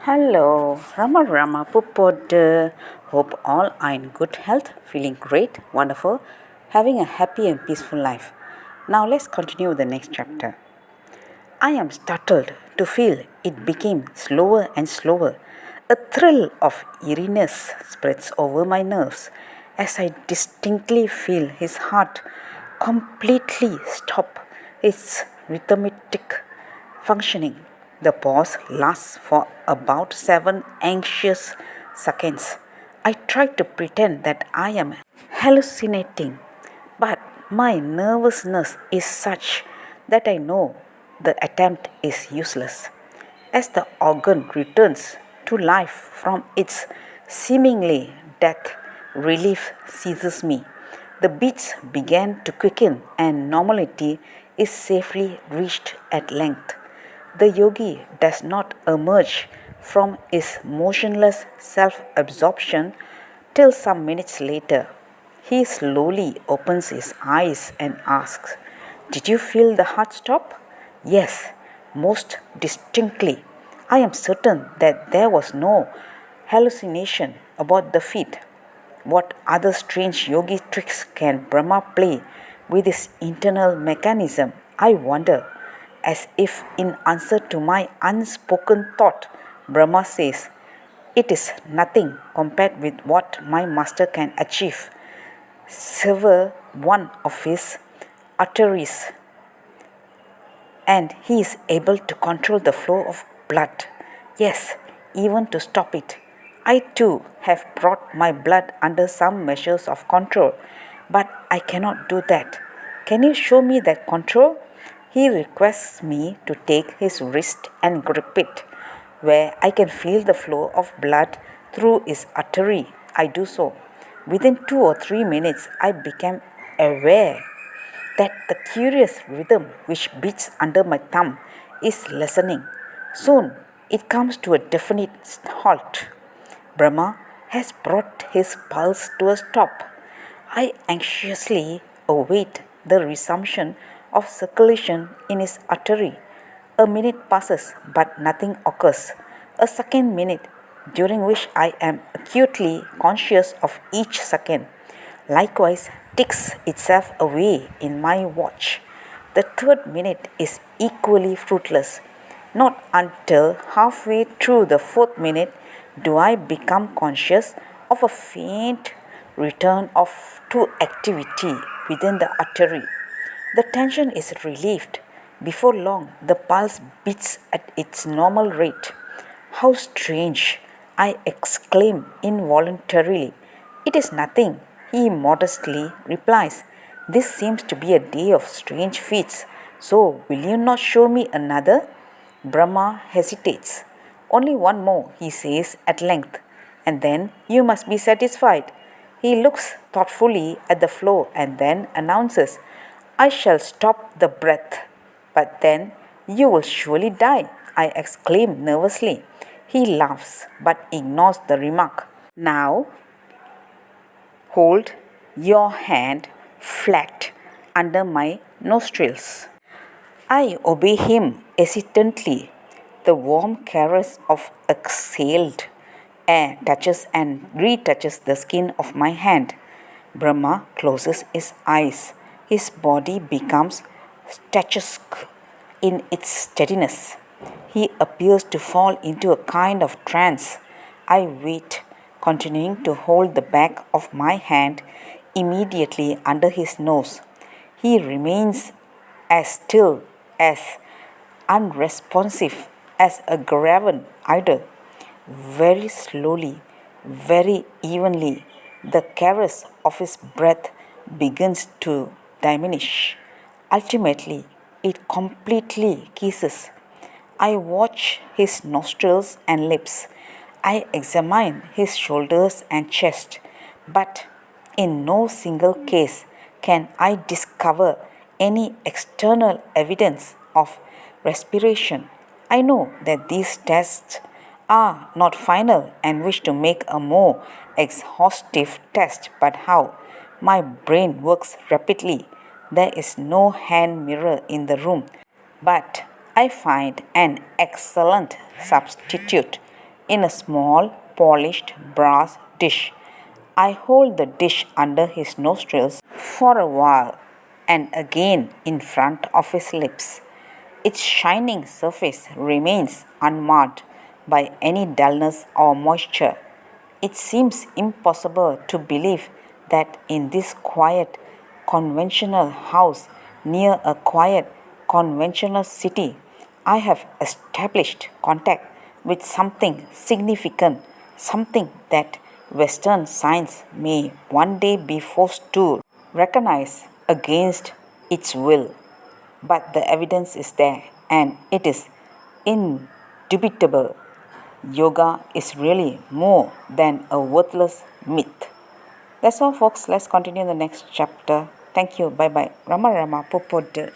Hello, Rama Rama Pupod. Hope all are in good health, feeling great, wonderful, having a happy and peaceful life. Now let's continue with the next chapter. I am startled to feel it became slower and slower. A thrill of eeriness spreads over my nerves as I distinctly feel his heart completely stop its rhythmic functioning. The pause lasts for about 7 anxious seconds. I try to pretend that I am hallucinating, but my nervousness is such that I know the attempt is useless. As the organ returns to life from its seemingly death, relief seizes me. The beats began to quicken and normality is safely reached at length. The yogi does not emerge from his motionless self absorption till some minutes later. He slowly opens his eyes and asks, "Did you feel the heart stop?" "Yes, most distinctly. I am certain that there was no hallucination about the feet." What other strange yogi tricks can Brahma play with his internal mechanism, I wonder? As if in answer to my unspoken thought, Brahma says, "It is nothing compared with what my master can achieve. Sever one of his arteries, and he is able to control the flow of blood. Yes, even to stop it. I too have brought my blood under some measures of control, but I cannot do that. Can you show me that control?" He requests me to take his wrist and grip it. Where I can feel the flow of blood through his artery, I do so. Within 2 or 3 minutes, I became aware that the curious rhythm which beats under my thumb is lessening. Soon it comes to a definite halt. Brahma has brought his pulse to a stop. I anxiously await the resumption of circulation in his artery. A minute passes, but nothing occurs. A second minute, during which I am acutely conscious of each second, likewise ticks itself away in my watch. The third minute is equally fruitless. Not until halfway through the fourth minute do I become conscious of a faint return to activity within the artery. The tension is relieved. Before long, the pulse beats at its normal rate. "How strange!" I exclaim involuntarily. "It is nothing," he modestly replies. "This seems to be a day of strange feats. So, will you not show me another?" Brahma hesitates. "Only one more," he says at length, "and then you must be satisfied." He looks thoughtfully at the floor and then announces, "I shall stop the breath." "But then you will surely die," I exclaim nervously. He laughs but ignores the remark. "Now hold your hand flat under my nostrils." I obey him hesitantly. The warm caress of exhaled air touches and retouches the skin of my hand. Brahma closes his eyes. His body becomes statuesque in its steadiness. He appears to fall into a kind of trance. I wait, continuing to hold the back of my hand immediately under his nose. He remains as still, as unresponsive as a graven idol. Very slowly, very evenly, the caress of his breath begins to diminish. Ultimately, it completely ceases. I watch his nostrils and lips. I examine his shoulders and chest, but in no single case can I discover any external evidence of respiration. I know that these tests are not final and wish to make a more exhaustive test, but how? My brain works rapidly. There is no hand mirror in the room, but I find an excellent substitute. in a small, polished brass dish. I hold the dish under his nostrils for a while and again in front of his lips. Its shining surface remains unmarred by any dullness or moisture. It seems impossible to believe that in this quiet, conventional house near a quiet, conventional city, I have established contact with something significant, something that Western science may one day be forced to recognize against its will. But the evidence is there and it is indubitable. Yoga is really more than a worthless myth. That's all, folks. Let's continue the next chapter. Thank you. Bye bye. Rama Rama Popodu.